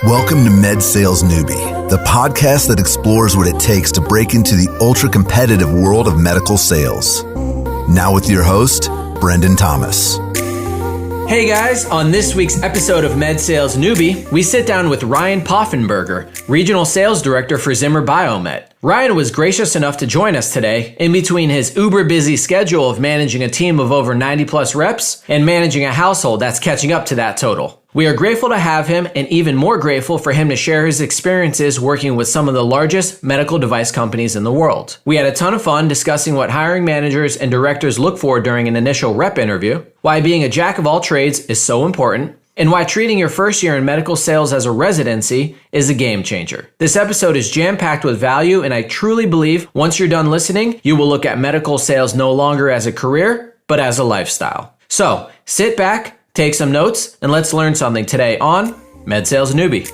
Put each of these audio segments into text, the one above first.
Welcome to Med Sales Newbie, the podcast that explores what it takes to break into the ultra-competitive world of medical sales. Now with your host, Brendan Thomas. Hey guys, on this week's episode of Med Sales Newbie, we sit down with Ryan Poffenberger, Regional Sales Director for Zimmer Biomet. Ryan was gracious enough to join us today in between his uber busy schedule of managing a team of over 90 plus reps and managing a household that's catching up to that total. We are grateful to have him and even more grateful for him to share his experiences working with some of the largest medical device companies in the world. We had a ton of fun discussing what hiring managers and directors look for during an initial rep interview, why being a jack of all trades is so important, and why treating your first year in medical sales as a residency is a game changer. This episode is jam-packed with value, and I truly believe once you're done listening, you will look at medical sales no longer as a career, but as a lifestyle. So sit back, take some notes, and let's learn something today on Med Sales Newbie.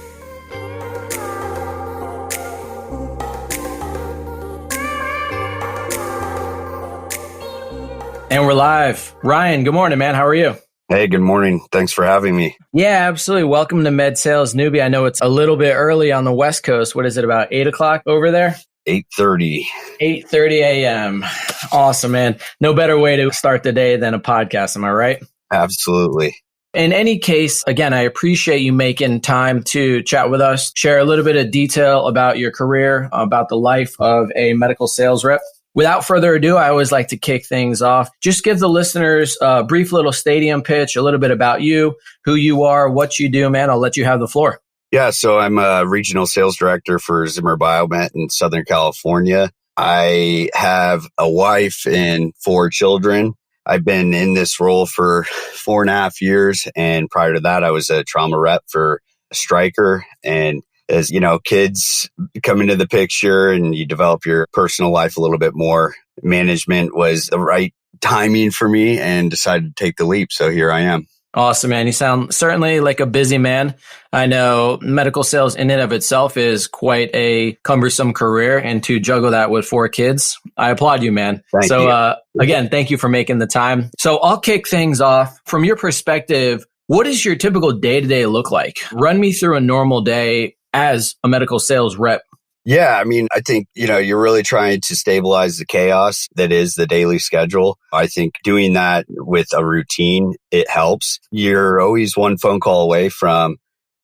And we're live. Ryan, good morning, man. How are you? Hey, good morning. Thanks for having me. Yeah, absolutely. Welcome to Med Sales Newbie. I know it's a little bit early on the West Coast. What is it, about 8 o'clock over there? 8:30. 8:30 a.m. Awesome, man. No better way to start the day than a podcast. Am I right? Absolutely. In any case, again, I appreciate you making time to chat with us, share a little bit of detail about your career, about the life of a medical sales rep. Without further ado, I always like to kick things off. Just give the listeners a brief little stadium pitch, a little bit about you, who you are, what you do, man. I'll let you have the floor. Yeah, so I'm a regional sales director for Zimmer Biomet in Southern California. I have a wife and 4 children. I've been in this role for 4.5 years. And prior to that, I was a trauma rep for Stryker. And as you know, kids come into the picture and you develop your personal life a little bit more. Management was the right timing for me and decided to take the leap. So here I am. Awesome, man. You sound certainly like a busy man. I know medical sales in and of itself is quite a cumbersome career, and to juggle that with 4 kids, I applaud you, man. Thank you. Again, thank you for making the time. So I'll kick things off. From your perspective, what does your typical day-to-day look like? Run me through a normal day as a medical sales rep. Yeah, I mean, I think, you're really trying to stabilize the chaos that is the daily schedule. I think doing that with a routine, it helps. You're always one phone call away from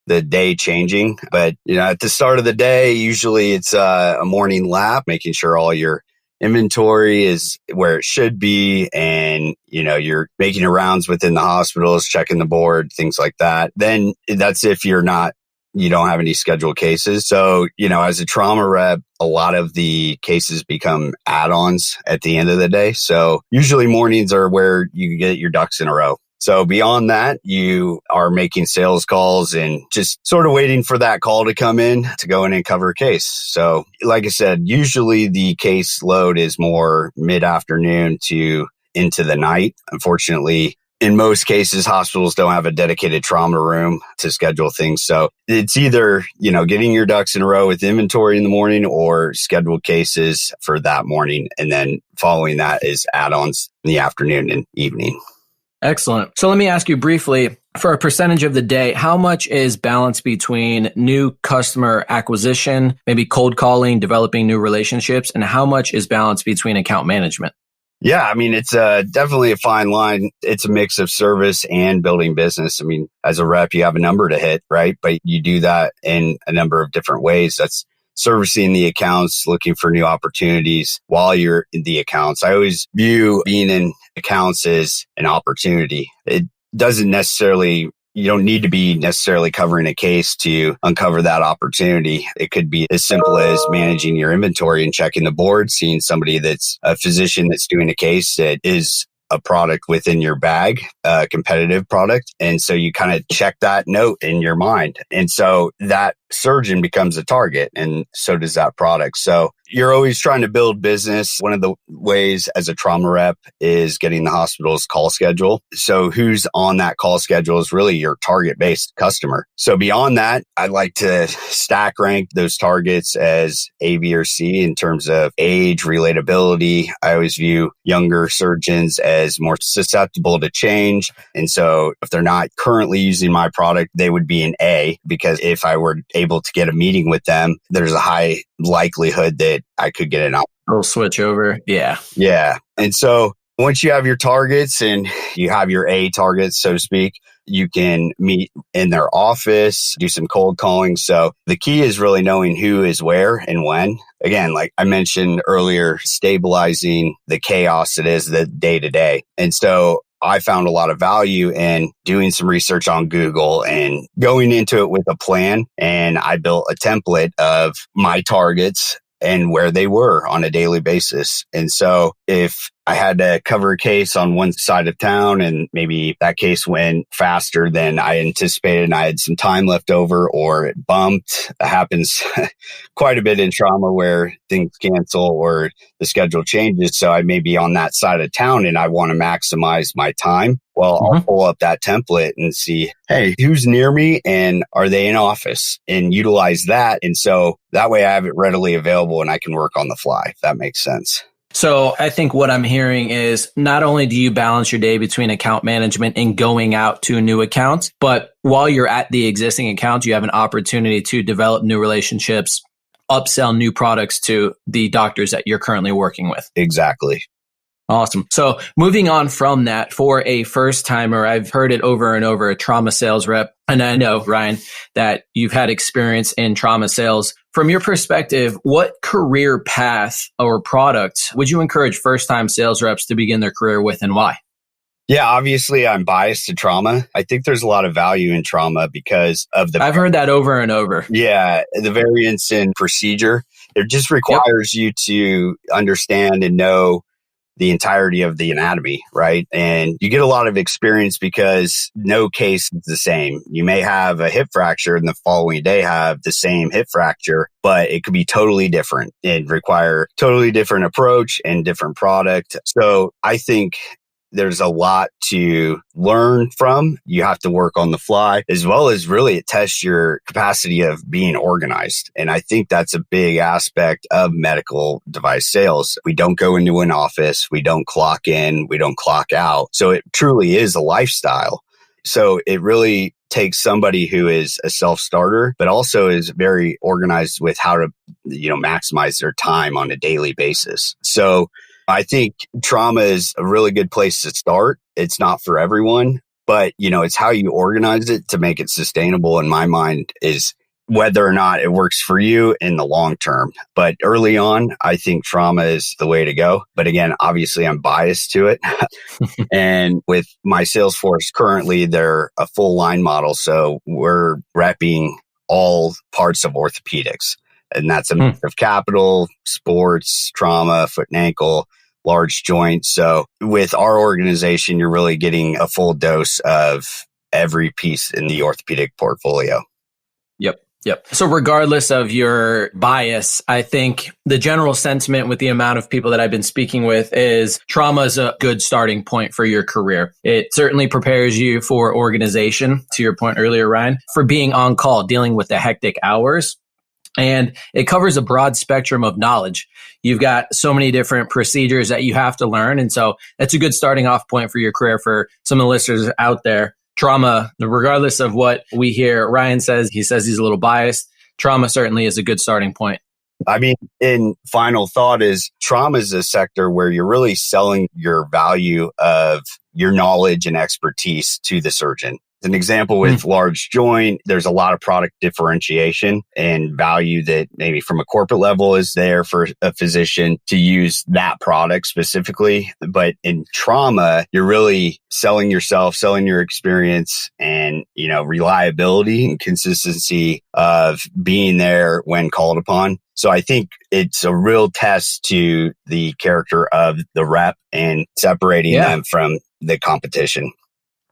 the day changing. But, at the start of the day, usually it's a morning lap, making sure all your inventory is where it should be. And, you're making your rounds within the hospitals, checking the board, things like that. Then that's if you don't have any scheduled cases. So, as a trauma rep, a lot of the cases become add-ons at the end of the day. So usually mornings are where you get your ducks in a row. So beyond that, you are making sales calls and just sort of waiting for that call to come in to go in and cover a case. So like I said, usually the case load is more mid-afternoon to into the night. Unfortunately, in most cases, hospitals don't have a dedicated trauma room to schedule things. So it's either, getting your ducks in a row with inventory in the morning or scheduled cases for that morning. And then following that is add-ons in the afternoon and evening. Excellent. So let me ask you briefly, for a percentage of the day, how much is balanced between new customer acquisition, maybe cold calling, developing new relationships, and how much is balanced between account management? Yeah, I mean, it's definitely a fine line. It's a mix of service and building business. I mean, as a rep, you have a number to hit, right? But you do that in a number of different ways. That's servicing the accounts, looking for new opportunities while you're in the accounts. I always view being in accounts as an opportunity. It doesn't necessarily You don't need to be necessarily covering a case to uncover that opportunity. It could be as simple as managing your inventory and checking the board, seeing somebody that's a physician that's doing a case that is a product within your bag, a competitive product. And so you kind of check that note in your mind. And so that surgeon becomes a target, and so does that product. So you're always trying to build business. One of the ways as a trauma rep is getting the hospital's call schedule. So who's on that call schedule is really your target-based customer. So beyond that, I'd like to stack rank those targets as A, B, or C in terms of age, relatability. I always view younger surgeons as more susceptible to change. And so if they're not currently using my product, they would be an A, because if I were able to get a meeting with them, there's a high likelihood that I could get an We'll switch over. Yeah. Yeah. And so once you have your targets and you have your A targets, so to speak, you can meet in their office, do some cold calling. So the key is really knowing who is where and when. Again, like I mentioned earlier, stabilizing the chaos that is the day to day. And so I found a lot of value in doing some research on Google and going into it with a plan. And I built a template of my targets and where they were on a daily basis. And so if I had to cover a case on one side of town and maybe that case went faster than I anticipated and I had some time left over, or it bumped. That happens quite a bit in trauma where things cancel or the schedule changes. So I may be on that side of town and I want to maximize my time. Well, I'll pull up that template and see, hey, who's near me and are they in office, and utilize that. And so that way I have it readily available and I can work on the fly, if that makes sense. So I think what I'm hearing is not only do you balance your day between account management and going out to new accounts, but while you're at the existing accounts, you have an opportunity to develop new relationships, upsell new products to the doctors that you're currently working with. Exactly. Awesome. So moving on from that, for a first timer, I've heard it over and over, a trauma sales rep. And I know, Ryan, that you've had experience in trauma sales. From your perspective, what career path or products would you encourage first-time sales reps to begin their career with, and why? Yeah, obviously I'm biased to trauma. I think there's a lot of value in trauma because of I've heard that over and over. Yeah, the variance in procedure. It just requires you to understand and know the entirety of the anatomy, right? And you get a lot of experience because no case is the same. You may have a hip fracture and the following day have the same hip fracture, but it could be totally different and require totally different approach and different product. So I think there's a lot to learn from. You have to work on the fly, as well as really test your capacity of being organized. And I think that's a big aspect of medical device sales. We don't go into an office. We don't clock in. We don't clock out. So it truly is a lifestyle. So it really takes somebody who is a self-starter, but also is very organized with how to, maximize their time on a daily basis. So I think trauma is a really good place to start. It's not for everyone, but it's how you organize it to make it sustainable, in my mind, is whether or not it works for you in the long term. But early on, I think trauma is the way to go. But again, obviously I'm biased to it. And with my sales force currently, they're a full line model. So we're repping all parts of orthopedics. And that's a mix of capital, sports, trauma, foot and ankle, large joints. So with our organization, you're really getting a full dose of every piece in the orthopedic portfolio. Yep. So regardless of your bias, I think the general sentiment with the amount of people that I've been speaking with is trauma is a good starting point for your career. It certainly prepares you for organization, to your point earlier, Ryan, for being on call, dealing with the hectic hours. And it covers a broad spectrum of knowledge. You've got so many different procedures that you have to learn. And so that's a good starting off point for your career for some of the listeners out there. Trauma, regardless of what we hear, Ryan says he's a little biased. Trauma certainly is a good starting point. I mean, in final thought is trauma is a sector where you're really selling your value of your knowledge and expertise to the surgeon. An example with large joint, there's a lot of product differentiation and value that maybe from a corporate level is there for a physician to use that product specifically. But in trauma, you're really selling yourself, selling your experience and, reliability and consistency of being there when called upon. So I think it's a real test to the character of the rep and separating them from the competition.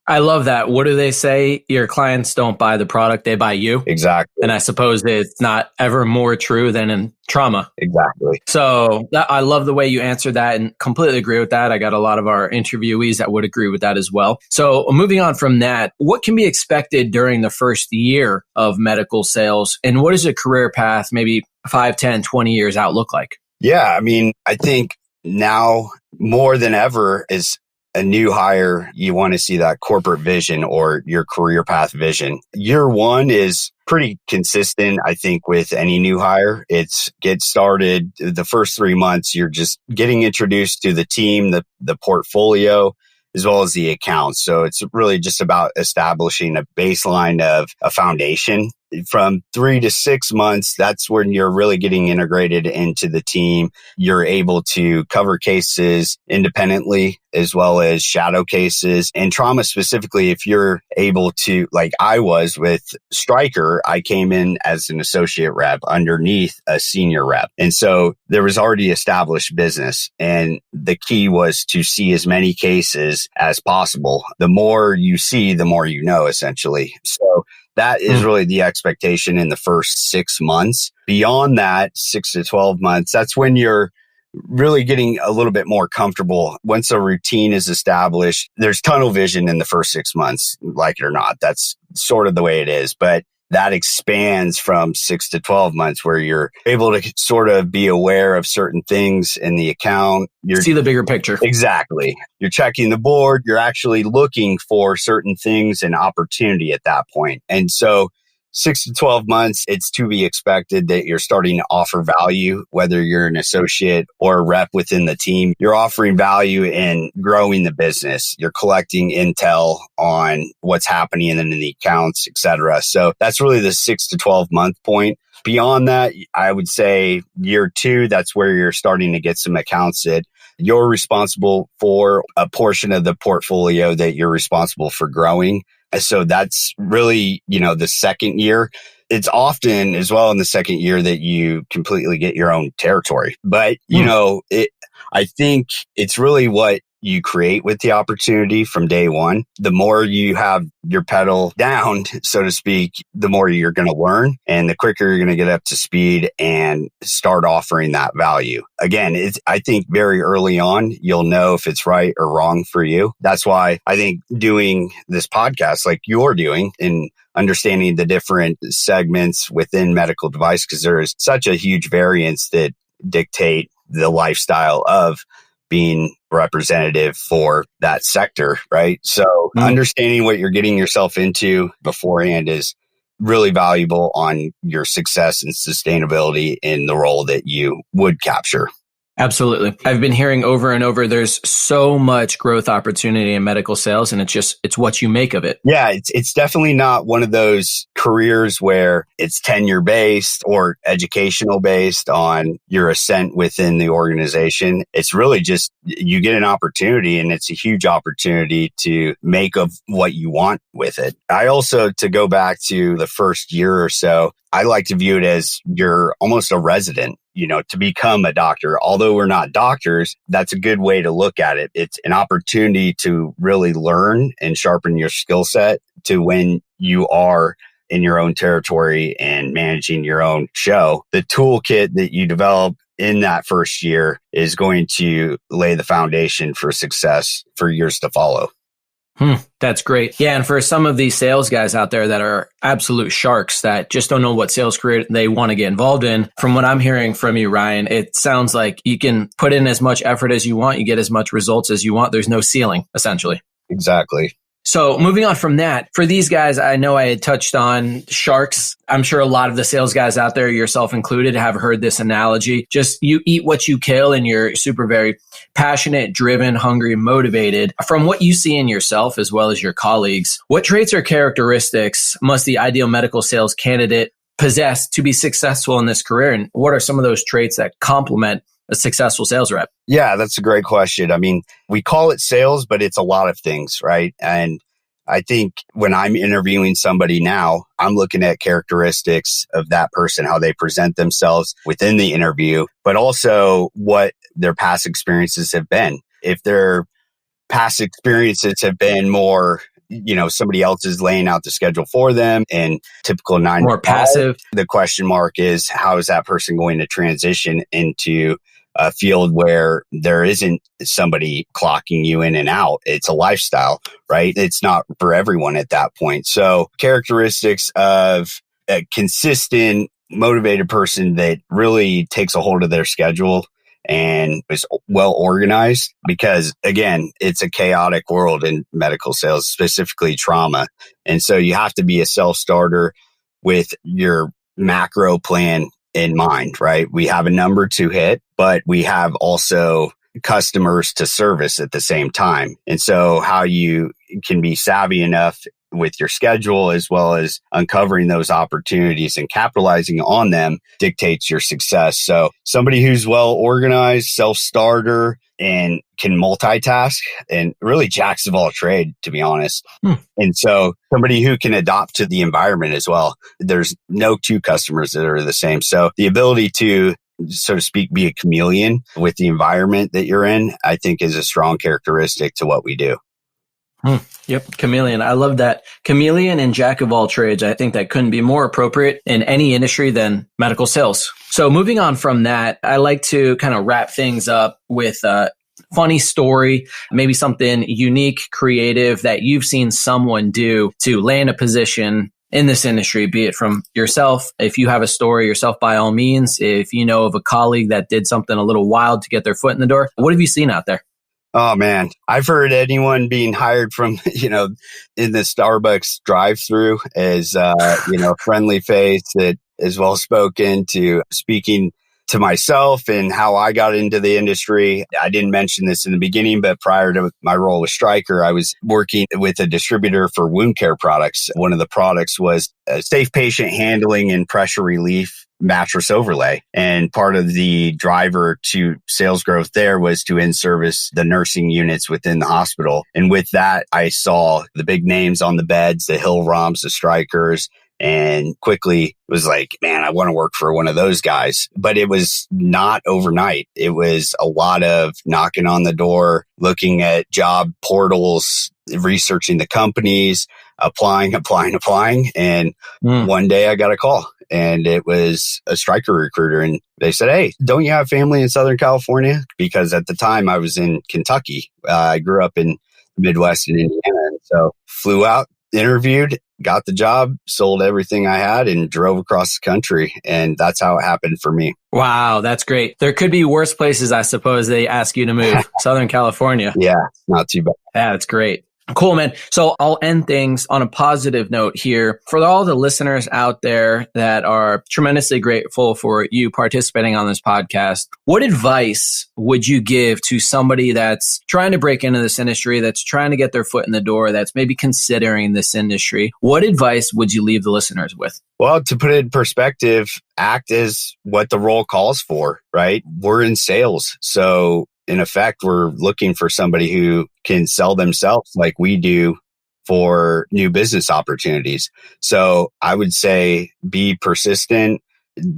I love that. What do they say? Your clients don't buy the product, they buy you. Exactly. And I suppose it's not ever more true than in trauma. Exactly. So I love the way you answered that and completely agree with that. I got a lot of our interviewees that would agree with that as well. So moving on from that, what can be expected during the first year of medical sales? And what does a career path, maybe 5, 10, 20 years out look like? Yeah. I mean, I think now more than ever is a new hire, you want to see that corporate vision or your career path vision. Year one is pretty consistent, I think, with any new hire. It's get started. The first 3 months, you're just getting introduced to the team, the portfolio, as well as the accounts. So it's really just about establishing a baseline of a foundation. From 3 to 6 months, that's when you're really getting integrated into the team. You're able to cover cases independently as well as shadow cases. And trauma specifically, if you're able to, like I was with Stryker, I came in as an associate rep underneath a senior rep. And so there was already established business. And the key was to see as many cases as possible. The more you see, the more you know, essentially. So that is really the expectation in the first 6 months. Beyond that, 6 to 12 months, that's when you're really getting a little bit more comfortable. Once a routine is established, there's tunnel vision in the first 6 months, like it or not. That's sort of the way it is. But that expands from 6 to 12 months where you're able to sort of be aware of certain things in the account. You see the bigger picture. Exactly. You're checking the board. You're actually looking for certain things and opportunity at that point. And so 6 to 12 months, it's to be expected that you're starting to offer value, whether you're an associate or a rep within the team. You're offering value in growing the business. You're collecting intel on what's happening in the accounts, et cetera. So that's really the 6 to 12 month point. Beyond that, I would say year 2, that's where you're starting to get some accounts that you're responsible for a portion of the portfolio that you're responsible for growing. So that's really, the second year. It's often as well in the second year that you completely get your own territory. But, I think it's really what you create with the opportunity from day one. The more you have your pedal down, so to speak, the more you're going to learn and the quicker you're going to get up to speed and start offering that value. Again, I think very early on, you'll know if it's right or wrong for you. That's why I think doing this podcast like you're doing and understanding the different segments within medical device, because there is such a huge variance that dictate the lifestyle of being representative for that sector, right? So understanding what you're getting yourself into beforehand is really valuable on your success and sustainability in the role that you would capture. Absolutely. I've been hearing over and over, there's so much growth opportunity in medical sales, and it's what you make of it. Yeah, it's definitely not one of those careers where it's tenure based or educational based on your ascent within the organization. It's really just you get an opportunity, and it's a huge opportunity to make of what you want with it. I also, to go back to the first year or so, I like to view it as you're almost a resident, to become a doctor. Although we're not doctors, that's a good way to look at it. It's an opportunity to really learn and sharpen your skill set to when you are in your own territory and managing your own show. The toolkit that you develop in that first year is going to lay the foundation for success for years to follow. That's great. Yeah. And for some of these sales guys out there that are absolute sharks that just don't know what sales career they want to get involved in, from what I'm hearing from you, Ryan, it sounds like you can put in as much effort as you want. You get as much results as you want. There's no ceiling, essentially. Exactly. So moving on from that, for these guys, I know I had touched on sharks. I'm sure a lot of the sales guys out there, yourself included, have heard this analogy. Just you eat what you kill, and you're super, very passionate, driven, hungry, motivated. From what you see in yourself as well as your colleagues, what traits or characteristics must the ideal medical sales candidate possess to be successful in this career? And what are some of those traits that complement a successful sales rep? Yeah, that's a great question. I mean, we call it sales, but it's a lot of things, right? And I think when I'm interviewing somebody now, I'm looking at characteristics of that person, how they present themselves within the interview, but also what their past experiences have been. If their past experiences have been more, somebody else is laying out the schedule for them and typical 9 more to 5. passive. The question mark is, how is that person going to transition into a field where there isn't somebody clocking you in and out? It's a lifestyle, right? It's not for everyone at that point. So characteristics of a consistent, motivated person that really takes a hold of their schedule and is well organized, because again, it's a chaotic world in medical sales, specifically trauma. And so you have to be a self-starter with your macro plan in mind, right? We have a number to hit, but we have also customers to service at the same time. And so how you can be savvy enough with your schedule, as well as uncovering those opportunities and capitalizing on them, dictates your success. So somebody who's well organized, self-starter, and can multitask, and really jacks of all trade, to be honest. And so somebody who can adapt to the environment as well. There's no two customers that are the same. So the ability to, so to speak, be a chameleon with the environment that you're in, I think is a strong characteristic to what we do. Yep. Chameleon. I love that. Chameleon and jack of all trades. I think that couldn't be more appropriate in any industry than medical sales. So moving on from that, I like to kind of wrap things up with a funny story, maybe something unique, creative that you've seen someone do to land a position in this industry, be it from yourself. If you have a story yourself, by all means. If you know of a colleague that did something a little wild to get their foot in the door, what have you seen out there? Oh man, I've heard anyone being hired from, in the Starbucks drive-through as, friendly face that is well spoken, to speaking to myself and how I got into the industry. I didn't mention this in the beginning, but prior to my role with Stryker, I was working with a distributor for wound care products. One of the products was safe patient handling and pressure relief mattress overlay. And part of the driver to sales growth there was to in-service the nursing units within the hospital. And with that, I saw the big names on the beds, the Hill-Roms, the Strykers, and quickly was like, man, I want to work for one of those guys. But it was not overnight. It was a lot of knocking on the door, looking at job portals, researching the companies, applying. And one day I got a call, and it was a Stryker recruiter. And they said, hey, don't you have family in Southern California? Because at the time I was in Kentucky. I grew up in the Midwest in Indiana. And so flew out, interviewed, got the job, sold everything I had, and drove across the country. And that's how it happened for me. Wow, that's great. There could be worse places, I suppose, they ask you to move. Southern California. Yeah, not too bad. Yeah, that's great. Cool, man. So I'll end things on a positive note here. For all the listeners out there that are tremendously grateful for you participating on this podcast, what advice would you give to somebody that's trying to break into this industry, that's trying to get their foot in the door, that's maybe considering this industry? What advice would you leave the listeners with? Well, to put it in perspective, act as what the role calls for, right? We're in sales. So in effect, we're looking for somebody who can sell themselves like we do for new business opportunities. So I would say be persistent.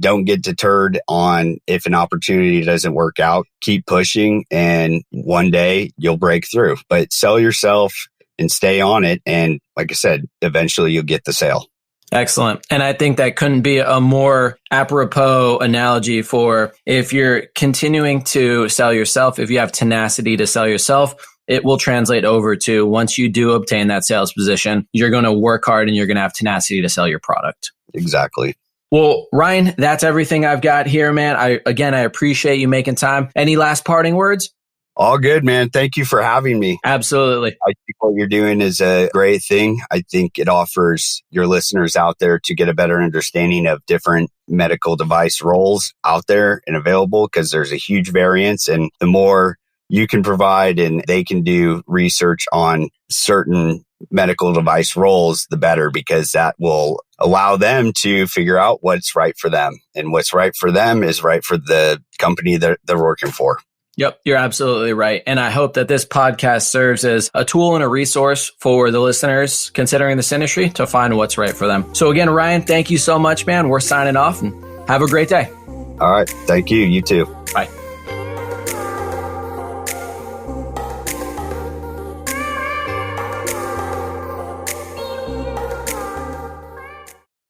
Don't get deterred on if an opportunity doesn't work out. Keep pushing, and one day you'll break through. But sell yourself and stay on it. And like I said, eventually you'll get the sale. Excellent. And I think that couldn't be a more apropos analogy for if you're continuing to sell yourself, if you have tenacity to sell yourself, it will translate over to once you do obtain that sales position, you're going to work hard and you're going to have tenacity to sell your product. Exactly. Well, Ryan, that's everything I've got here, man. I appreciate you making time. Any last parting words? All good, man. Thank you for having me. Absolutely. I think what you're doing is a great thing. I think it offers your listeners out there to get a better understanding of different medical device roles out there and available, because there's a huge variance. And the more you can provide and they can do research on certain medical device roles, the better, because that will allow them to figure out what's right for them. And what's right for them is right for the company that they're working for. Yep, you're absolutely right. And I hope that this podcast serves as a tool and a resource for the listeners considering this industry to find what's right for them. So again, Ryan, thank you so much, man. We're signing off and have a great day. All right. Thank you. You too. Bye.